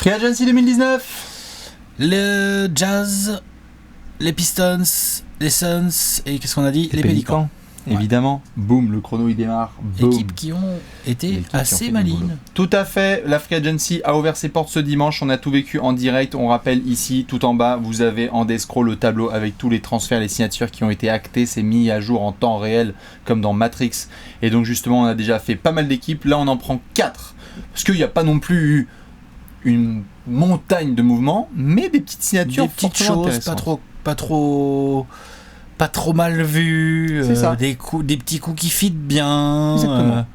Free Agency 2019. Le Jazz, les Pistons, les Suns et qu'est-ce qu'on a dit? Les Pélicans. Évidemment, boum, le chrono il démarre. Boum. Équipes qui ont été assez malignes. Tout à fait, la Free Agency a ouvert ses portes ce dimanche, on a tout vécu en direct. On rappelle ici, tout en bas, vous avez en escroc le tableau avec tous les transferts, les signatures qui ont été actées, c'est mis à jour en temps réel comme dans Matrix. Et donc justement, on a déjà fait pas mal d'équipes, là on en prend 4. Parce qu'il n'y a pas non plus eu une montagne de mouvements, mais des petites signatures, des petites choses, pas trop mal vues, des petits coups qui fit bien. Exactement.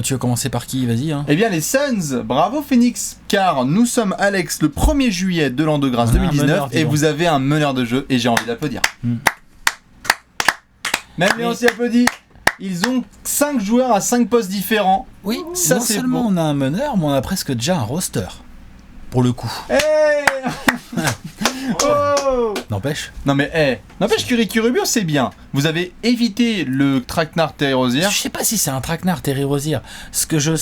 Tu veux commencer par qui? Vas-y. Hein. Eh bien les Suns, bravo Phoenix, car nous sommes Alex le 1er juillet de l'an de grâce 2019 et vous avez un meneur de jeu et j'ai envie d'applaudir. Même Léon s'y applaudit. Ils ont 5 joueurs à 5 postes différents. Oui, ça non c'est seulement bon. On a un meneur, mais on a presque déjà un roster. Pour le coup. Oh N'empêche. Non mais n'empêche que Ricky Rubio c'est bien. Vous avez évité le traquenard Terry Rozier. Je sais pas si c'est un traquenard Terry Rozier. Ce que je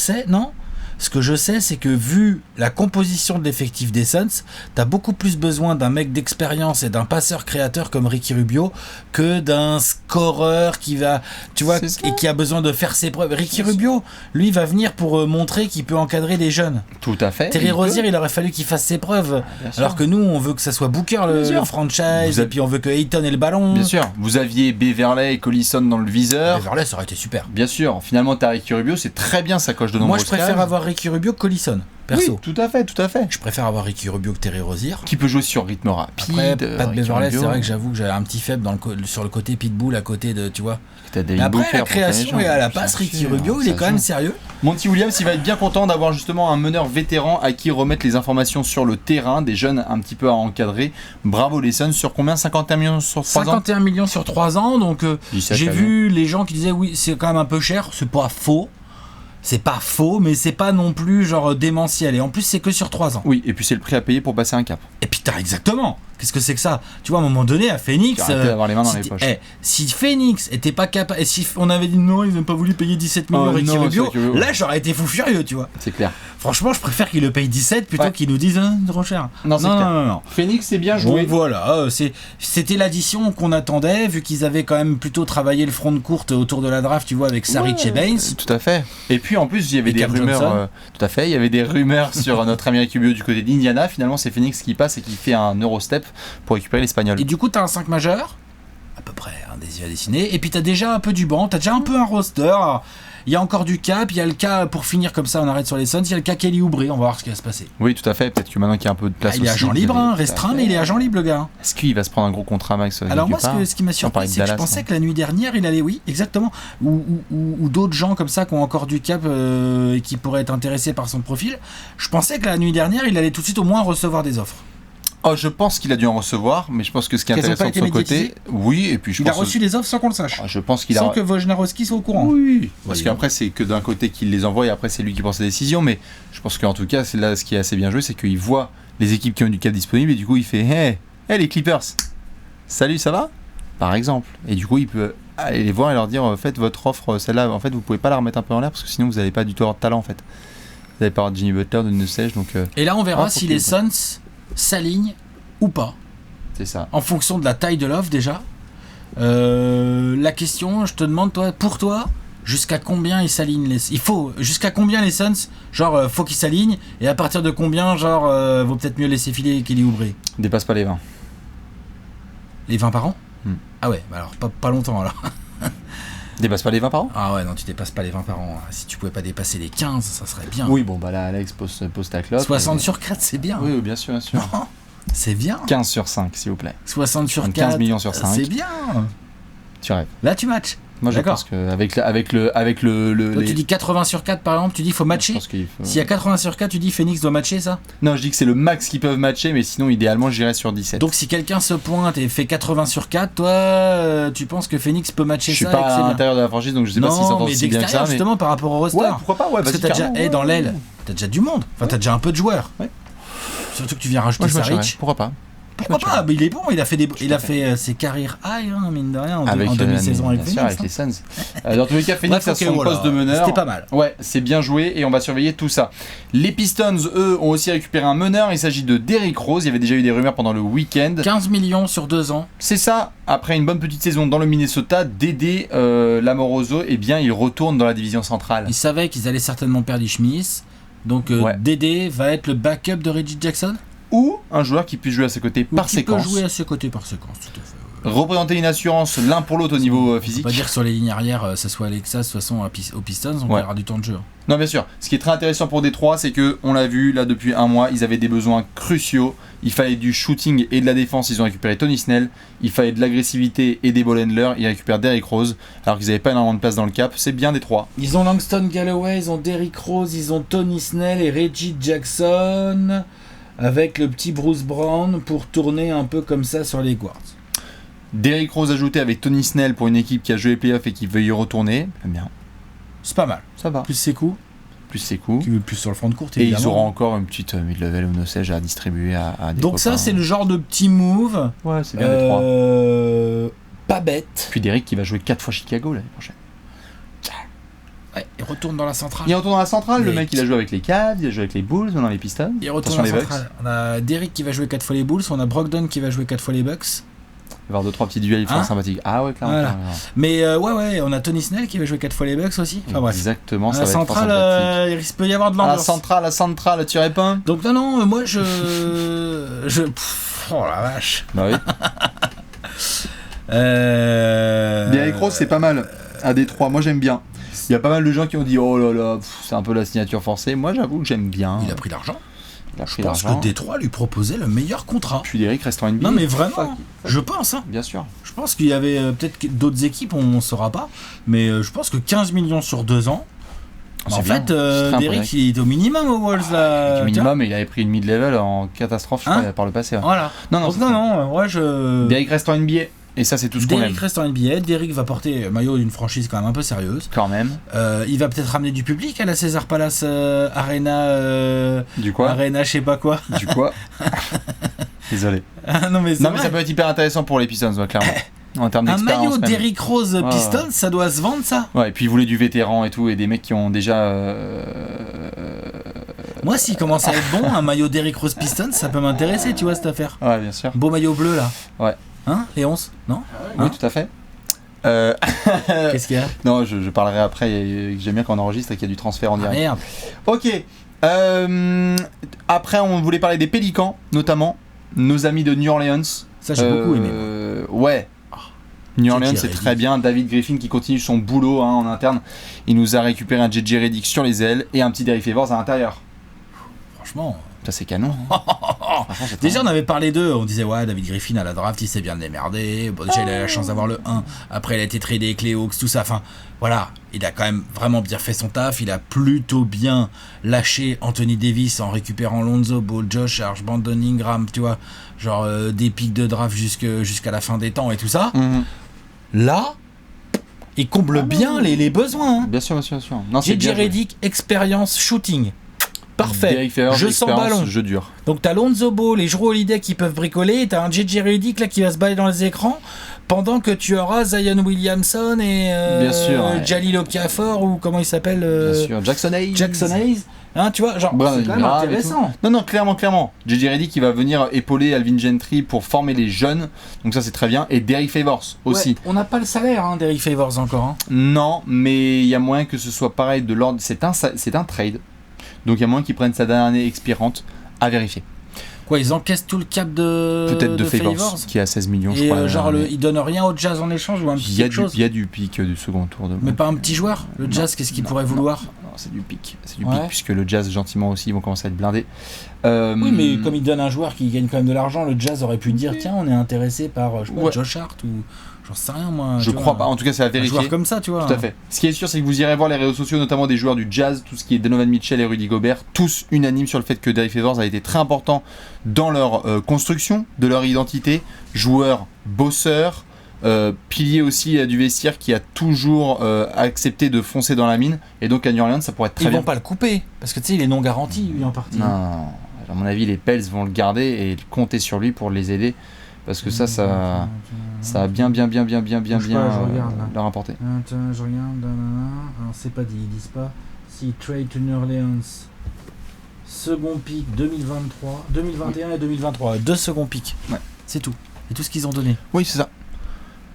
sais, c'est que vu la composition de l'effectif des Suns, t'as beaucoup plus besoin d'un mec d'expérience et d'un passeur créateur comme Ricky Rubio que d'un scoreur qui va, tu vois, et qui a besoin de faire ses preuves. Ricky Rubio, lui, va venir pour montrer qu'il peut encadrer des jeunes. Tout à fait. Terry Rozier, il aurait fallu qu'il fasse ses preuves. Alors que nous, on veut que ça soit Booker le franchise, et puis on veut que Ayton ait le ballon. Bien sûr. Vous aviez Beverley et Collison dans le viseur. Beverley, ça aurait été super. Bien sûr. Finalement, t'as Ricky Rubio, c'est très bien sa coche de nombreuses cases. Moi, je préfère avoir Ricky Rubio que Collison, perso. Oui, tout à fait. Je préfère avoir Ricky Rubio que Terry Rozier. Qui peut jouer sur rythme rapide. Après, Pat Beverley, c'est vrai que j'avoue que j'avais un petit faible sur le côté pitbull à côté de, tu vois. Mais après, la création et à la passe, Ricky Rubio, il est quand même sérieux. Monty Williams, il va être bien content d'avoir justement un meneur vétéran à qui remettre les informations sur le terrain, des jeunes un petit peu à encadrer. Bravo les Suns, sur combien? 51 millions sur 3 ans 51 millions sur 3 ans, donc j'ai vu les gens qui disaient oui, c'est quand même un peu cher, c'est pas faux. C'est pas faux, mais c'est pas non plus genre démentiel. Et en plus, c'est que sur 3 ans. Oui, et puis c'est le prix à payer pour passer un cap. Et puis exactement. Qu'est-ce que c'est que ça? Tu vois, à un moment donné, à Phoenix. Avoir les mains dans les poches. Si Phoenix était pas capable. Et si on avait dit non, ils n'ont pas voulu payer 17 millions Ricky Rubio, là j'aurais été fou furieux, tu vois. C'est clair. Franchement, je préfère qu'ils le payent 17 plutôt qu'ils nous disent trop cher. Non. Phoenix, c'est bien joué. Donc voilà, c'était l'addition qu'on attendait, vu qu'ils avaient quand même plutôt travaillé le front de courte autour de la draft, tu vois, avec Saric et Baines. Tout à fait. Et puis en plus, il y avait des rumeurs. Tout à fait, il y avait des rumeurs sur notre ami Ricky Rubio du côté d'Indiana. Finalement, c'est Phoenix qui passe et qui fait un Eurostep pour récupérer l'espagnol. Et du coup, t'as un 5 majeur, à peu près, des yeux à dessiner, et puis t'as déjà un peu du banc, t'as déjà un peu un roster. Il y a encore du cap, il y a le cas, pour finir comme ça, on arrête sur les Suns, il y a le cas Kelly Oubre, on va voir ce qui va se passer. Oui, tout à fait, peut-être que maintenant qu'il y a un peu de place il est agent libre, restreint, mais il est agent libre, le gars. Est-ce qu'il va se prendre un gros contrat, Max? Alors moi, ce qui m'a surpris, c'est que je pensais que la nuit dernière, il allait, oui, exactement, ou d'autres gens comme ça qui ont encore du cap et qui pourraient être intéressés par son profil, je pensais que la nuit dernière, il allait tout de suite au moins recevoir des offres. Oh, je pense qu'il a dû en recevoir, mais je pense que ce qui est intéressant de son côté, oui, et puis il a reçu les offres sans qu'on le sache. Je pense qu'il sans que Wojnarowski soit au courant. Oui, parce qu'après c'est que d'un côté qu'il les envoie et après c'est lui qui prend ses décisions, mais je pense qu'en tout cas, c'est là ce qui est assez bien joué, c'est qu'il voit les équipes qui ont du cap disponible et du coup il fait hey les Clippers, salut, ça va, par exemple, et du coup il peut aller les voir et leur dire faites votre offre, celle-là, en fait vous pouvez pas la remettre un peu en l'air parce que sinon vous n'allez pas du tout avoir de talent en fait. Vous n'allez pas avoir de Jimmy Butler, de Neussège, donc. Et là on verra si les Suns s'alignent ou pas. C'est ça. En fonction de la taille de l'offre déjà. La question, je te demande pour toi, jusqu'à combien ils s'alignent jusqu'à combien les Suns, genre faut qu'ils s'alignent et à partir de combien genre vaut peut-être mieux laisser filer Kelly Oubre. Dépasse pas les 20. Les 20 par an Ah ouais, bah alors pas longtemps alors. Dépasse pas les 20 par an? Ah ouais, non, tu dépasses pas les 20 par an. Si tu pouvais pas dépasser les 15, ça serait bien. Oui, bon bah là Alex pose ta clope. 60 sur 4, c'est bien. Oui, bien sûr, bien sûr. Non, c'est bien. 15 sur 5, s'il vous plaît. 60 sur 4. 15 millions sur 5. C'est bien. Tu rêves. Là, tu matches. Moi, je pense qu'avec le Toi, tu dis 80 sur 4, par exemple, tu dis il faut matcher. S'il y a 80 sur 4, tu dis Phoenix doit matcher ça? Non, je dis que c'est le max qu'ils peuvent matcher, mais sinon, idéalement, j'irais sur 17. Donc, si quelqu'un se pointe et fait 80 sur 4, toi, tu penses que Phoenix peut matcher ça? Je suis pas à l'intérieur de la franchise, donc je sais pas s'ils s'entendent si bien que ça. Justement, par rapport au roster. Ouais, pourquoi pas, ouais, parce que t'as déjà, dans l'aile, t'as déjà du monde. Enfin, t'as déjà un peu de joueurs. Ouais. Surtout que tu viens rajouter Saric. Pourquoi pas? Pourquoi pas? Mais il est bon, il a fait ses carrières high, hein, mine de rien, en demi-saison avec Phoenix. Avec les Suns. Dans tous les cas, Phoenix a son poste de meneur. C'était pas mal. Ouais, c'est bien joué et on va surveiller tout ça. Les Pistons, eux, ont aussi récupéré un meneur. Il s'agit de Derrick Rose. Il y avait déjà eu des rumeurs pendant le week-end. 15 millions sur 2 ans. C'est ça. Après une bonne petite saison dans le Minnesota, Dédé Lamoroso, eh bien, il retourne dans la division centrale. Ils savaient qu'ils allaient certainement perdre Schmitz. Donc Dédé va être le backup de Reggie Jackson. Ou un joueur qui puisse jouer à ses côtés par séquence. Peut jouer à ses côtés par séquence, tout à fait. Représenter une assurance l'un pour l'autre au niveau physique. On peut pas dire que sur les lignes arrière, ça soit Alexa, de toute façon aux Pistons, on verra du temps de jeu. Non, bien sûr. Ce qui est très intéressant pour Détroit, c'est que on l'a vu là depuis un mois, ils avaient des besoins cruciaux. Il fallait du shooting et de la défense. Ils ont récupéré Tony Snell. Il fallait de l'agressivité et des ball handlers. Ils récupèrent Derrick Rose, alors qu'ils n'avaient pas énormément de place dans le cap. C'est bien Détroit. Ils ont Langston Galloway, ils ont Derrick Rose, ils ont Tony Snell et Reggie Jackson, avec le petit Bruce Brown pour tourner un peu comme ça sur les guards. Derrick Rose ajouté avec Tony Snell pour une équipe qui a joué les playoffs et qui veut y retourner. Bien. C'est pas mal. Ça va. Plus ses coups. Plus sur le front de courte. Et ils auront encore une petite mid-level ou no sais-je à distribuer à des Donc copains. ça, c'est le genre de petit move. Ouais, c'est bien Détroit. Pas bête. Puis Derrick qui va jouer 4 fois Chicago l'année prochaine. Ouais, il retourne dans la centrale. Il retourne dans la centrale, le mec il a joué avec les Cavs, il a joué avec les Bulls, maintenant les Pistons. Il retourne dans la centrale. On a Derrick qui va jouer 4 fois les Bulls, on a Brogdon qui va jouer 4 fois les Bucks. Il va y avoir 2-3 petits duels sympathiques. Ah ouais, clairement. Voilà. Mais on a Tony Snell qui va jouer 4 fois les Bucks aussi. Enfin bref. Exactement, ça la va centrale, être il peut y avoir de l'ambiance. La centrale, tu réponds. Donc non, moi je... oh la vache. Bah oui. Derrick Rose, c'est pas mal à Détroit, moi j'aime bien. Il y a pas mal de gens qui ont dit oh là là, c'est un peu la signature forcée. Moi j'avoue que j'aime bien. Il a pris l'argent. Je pense que Détroit lui proposait le meilleur contrat. Puis Derrick reste en NBA. Non mais vraiment, je pense. Hein. Bien sûr. Je pense qu'il y avait peut-être d'autres équipes, on ne saura pas. Mais je pense que 15 millions sur 2 ans. En fait, Derrick il est au minimum aux Wolves là. Au minimum, il avait pris une mid-level en catastrophe, je crois, par le passé. Voilà. Non, Derrick reste en NBA. Et ça, c'est tout ce qu'on aime. Derrick reste en NBA. Derrick va porter le maillot d'une franchise quand même un peu sérieuse. Quand même. Il va peut-être ramener du public à la Caesar Palace Arena. Du quoi Arena, je sais pas quoi. Du quoi Désolé. Non, mais ça peut être hyper intéressant pour les Pistons, clairement. En termes d'expérience. Un maillot Derrick Rose Pistons, ça doit se vendre, ça. Ouais, et puis il voulait du vétéran et tout, et des mecs qui ont déjà. Moi, s'il commence à être bon, un maillot Derrick Rose Pistons, ça peut m'intéresser, tu vois, cette affaire. Ouais, bien sûr. Beau maillot bleu, là. Ouais. Hein, Léonce? Non? Oui, tout à fait. Qu'est-ce qu'il y a? Non, je parlerai après. J'aime bien qu'on enregistre et qu'il y a du transfert en direct. Merde. Ok. Après, on voulait parler des Pélicans, notamment. Nos amis de New Orleans. Ça, j'ai beaucoup aimé. Ouais. New Orleans, c'est très bien. David Griffin qui continue son boulot en interne. Il nous a récupéré un JJ Redick sur les ailes et un petit Derrick Favors à l'intérieur. Franchement. Ça, c'est canon. Déjà, on avait parlé d'eux. On disait, ouais, David Griffin à la draft, il s'est bien démerdé. Bon, déjà, il a la chance d'avoir le 1. Après, il a été tradé avec les Hawks, tout ça. Enfin, voilà. Il a quand même vraiment bien fait son taf. Il a plutôt bien lâché Anthony Davis en récupérant Lonzo Ball, Josh Hart, Brandon Ingram, tu vois. Genre des pics de draft jusqu'à la fin des temps et tout ça. Mm-hmm. Là, il comble bien les besoins. Hein. Bien sûr, bien sûr. JJ Redick, expérience shooting. Parfait. Je sens ballon. Jeu dur. Donc t'as Lonzo Ball, les Jrue Holiday qui peuvent bricoler, t'as un JJ Redick là qui va se balader dans les écrans, pendant que tu auras Zion Williamson et bien sûr, Jalil Okafor ou comment il s'appelle bien sûr, Jackson Hayes. Hein, tu vois, genre c'est quand même intéressant. Non, clairement. JJ Redick qui va venir épauler Alvin Gentry pour former les jeunes, donc ça c'est très bien. Et Derrick Favors aussi. Ouais, on n'a pas le salaire, Derrick Favors encore. Hein. Non, mais il y a moyen que ce soit pareil de l'ordre. C'est un trade. Donc il y a moyen qu'ils prennent sa dernière année expirante à vérifier. Quoi, ils encaissent tout le cap de peut-être de Favors qui est à 16 millions, je crois. Et genre, ils donnent rien au Jazz en échange ou un petit quelque chose. Il y a du pic du second tour. Mais pas un petit joueur. Le Jazz, qu'est-ce qu'il pourrait vouloir? Non, c'est du pic. Pic, puisque le Jazz, gentiment aussi, ils vont commencer à être blindés. Oui, mais comme ils donnent un joueur qui gagne quand même de l'argent, le Jazz aurait pu dire tiens, on est intéressé par Josh Hart ou... J'en sais rien, moi. Je crois pas. En tout cas, c'est à vérifier. Un joueur comme ça, tu vois. Tout à fait. Ce qui est sûr, c'est que vous irez voir les réseaux sociaux, notamment des joueurs du Jazz, tout ce qui est Donovan Mitchell et Rudy Gobert, tous unanimes sur le fait que Derrick Favors a été très important dans leur construction, de leur identité. Joueur bosseur, pilier aussi du vestiaire qui a toujours accepté de foncer dans la mine. Et donc à New Orleans, ça pourrait être très bien. Ils vont pas le couper, parce que tu sais, il est non garanti, lui, en partie. Non. à mon avis, les Pels vont le garder et compter sur lui pour les aider. Parce que ça a bien leur apporté. Je regarde. Alors, c'est pas dit, ils disent pas. Si trade to New Orleans, second pick 2021 et 2023. 2 seconds pick. Ouais. C'est tout. C'est tout ce qu'ils ont donné. Oui, c'est ça.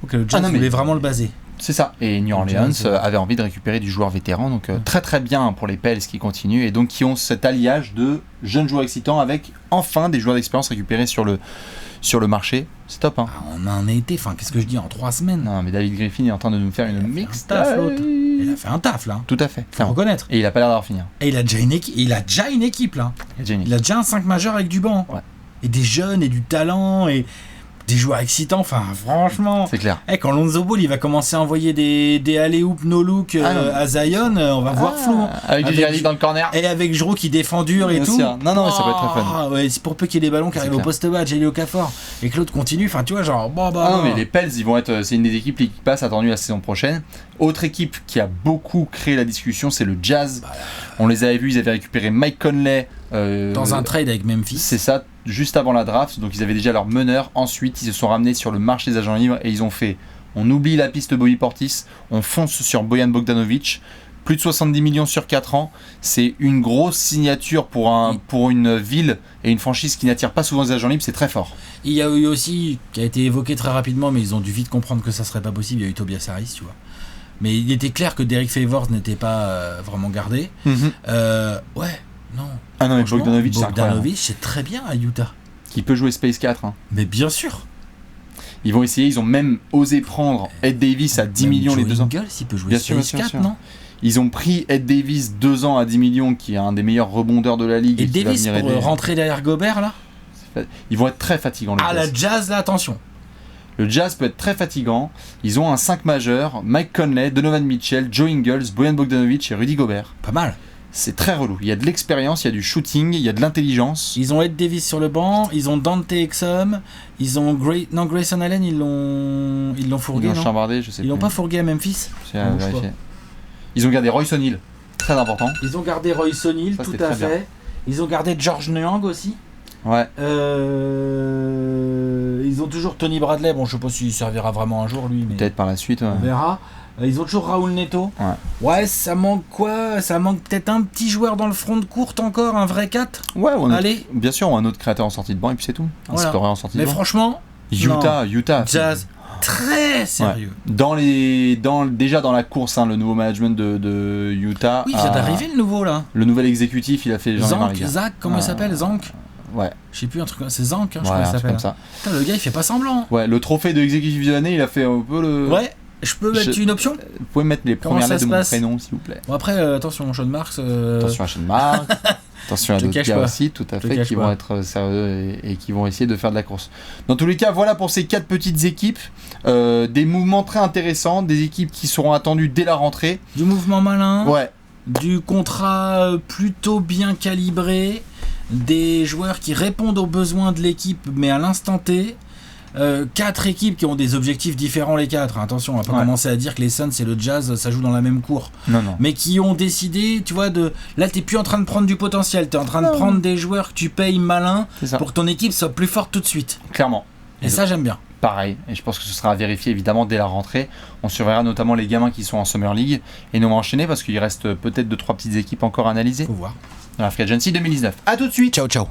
Donc le Jazz voulait vraiment le baser. C'est ça. Et New Orleans avait envie de récupérer du joueur vétéran. Donc très très bien pour les Pels qui continuent. Et donc qui ont cet alliage de jeunes joueurs excitants avec enfin des joueurs d'expérience récupérés sur le marché. C'est top. Hein. On en a été, qu'est-ce que je dis, en 3 semaines. Non, mais David Griffin est en train de nous faire une mixtape. Il a fait un taf là. Tout à fait. Faut reconnaître. Et il a pas l'air d'avoir fini. Et il a déjà une équipe là. Il a déjà un 5 majeur avec du banc. Ouais. Et des jeunes et du talent et des joueurs excitants. Franchement. C'est clair. Quand Lonzo Ball il va commencer à envoyer des alley-oop no look à Zion, on va voir flou. Avec du Giannis dans le corner. Et avec Jrue qui défend dur et Bien tout. sûr. Non, ça peut être très fun. Ouais, c'est pour peu qu'il y ait des ballons qui arrivent au poste bas, Jelly Okafor. Et que l'autre continue. Tu vois, genre. Non, mais les Pels, ils vont être. C'est une des équipes qui passe attendue la saison prochaine. Autre équipe qui a beaucoup créé la discussion, c'est le Jazz. On les avait vus, ils avaient récupéré Mike Conley. Dans un trade avec Memphis. C'est ça, juste avant la draft. Donc ils avaient déjà leur meneur. Ensuite, ils se sont ramenés sur le marché des agents libres et ils ont fait. On oublie la piste Bobby Portis, on fonce sur Bojan Bogdanovic. Plus de 70 millions sur 4 ans. C'est une grosse signature pour une ville et une franchise qui n'attire pas souvent les agents libres. C'est très fort. Il y a eu aussi, qui a été évoqué très rapidement, mais ils ont dû vite comprendre que ça serait pas possible. Il y a eu Tobias Harris, tu vois. Mais il était clair que Derek Favors n'était pas vraiment gardé. Ouais, non. Ah non, mais Bogdanovic, c'est très bien à Utah. Qui peut jouer Space 4. Hein. Mais bien sûr. Ils vont essayer, ils ont même osé prendre Ed Davis à 10 millions les 2 ans. Il peut jouer Space 4, non? Ils ont pris Ed Davis 2 ans à 10 millions, qui est un des meilleurs rebondeurs de la ligue. Et Davis pour rentrer derrière Gobert, là? Ils vont être très fatigants. La Jazz, là, attention. Le Jazz peut être très fatigant. Ils ont un 5 majeur, Mike Conley, Donovan Mitchell, Joe Ingles, Bojan Bogdanovic et Rudy Gobert. Pas mal. C'est très relou. Il y a de l'expérience, il y a du shooting, il y a de l'intelligence. Ils ont Ed Davis sur le banc, ils ont Dante Exum, ils ont Grayson Allen, ils l'ont fourgué. Ils l'ont chambardé, je sais pas. Ils l'ont pas fourgué à Memphis. Ils ont gardé Royce O'Neal, très important. Ils ont gardé Royce O'Neal, tout à fait. Bien. Ils ont gardé George Niang aussi. Ouais. Ils ont toujours Tony Bradley. Bon, je sais pas s'il servira vraiment un jour lui, mais peut-être par la suite. On verra. Ils ont toujours Raoul Neto. Ouais, ça manque quoi? Ça manque peut-être un petit joueur dans le front de courte encore, un vrai 4. Ouais, allez. Bien sûr, ou un autre créateur en sortie de banc et puis c'est tout. Un scoreur en sortie de banc. Mais franchement, Utah. Jazz, très sérieux. Déjà dans la course, le nouveau management de Utah. Oui, il vient d'arriver le nouveau là. Le nouvel exécutif, il a fait Zach, comment il s'appelle? Zank. Ouais. Je sais plus, un truc c'est Zank, je crois qu'il s'appelle. Comme ça. Putain, le gars il fait pas semblant. Ouais, le trophée de exécutif de l'année, il a fait un peu le. Ouais. Je peux mettre une option? Vous pouvez mettre les premières lettres de mon prénom, s'il vous plaît. Bon, après, attention, Sean Marks. Attention à Sean Marks. Attention à d'autres gars aussi, tout à fait, qui vont être sérieux et qui vont essayer de faire de la course. Dans tous les cas, voilà pour ces 4 petites équipes. Des mouvements très intéressants, des équipes qui seront attendues dès la rentrée. Du mouvement malin. Ouais. Du contrat plutôt bien calibré. Des joueurs qui répondent aux besoins de l'équipe, mais à l'instant T. 4 équipes qui ont des objectifs différents les 4. Attention, on va pas commencer à dire que les Suns et le Jazz ça joue dans la même cour. Non. Mais qui ont décidé, tu vois, là t'es plus en train de prendre du potentiel, t'es en train de prendre des joueurs que tu payes malin pour que ton équipe soit plus forte tout de suite. Clairement. Et ça j'aime bien. Pareil, et je pense que ce sera à vérifier évidemment dès la rentrée. On surveillera notamment les gamins qui sont en Summer League et nous on va enchaîner parce qu'il reste peut-être 2-3 petites équipes encore à analyser. Faut voir. Dans la Free Agency 2019. A tout de suite. Ciao.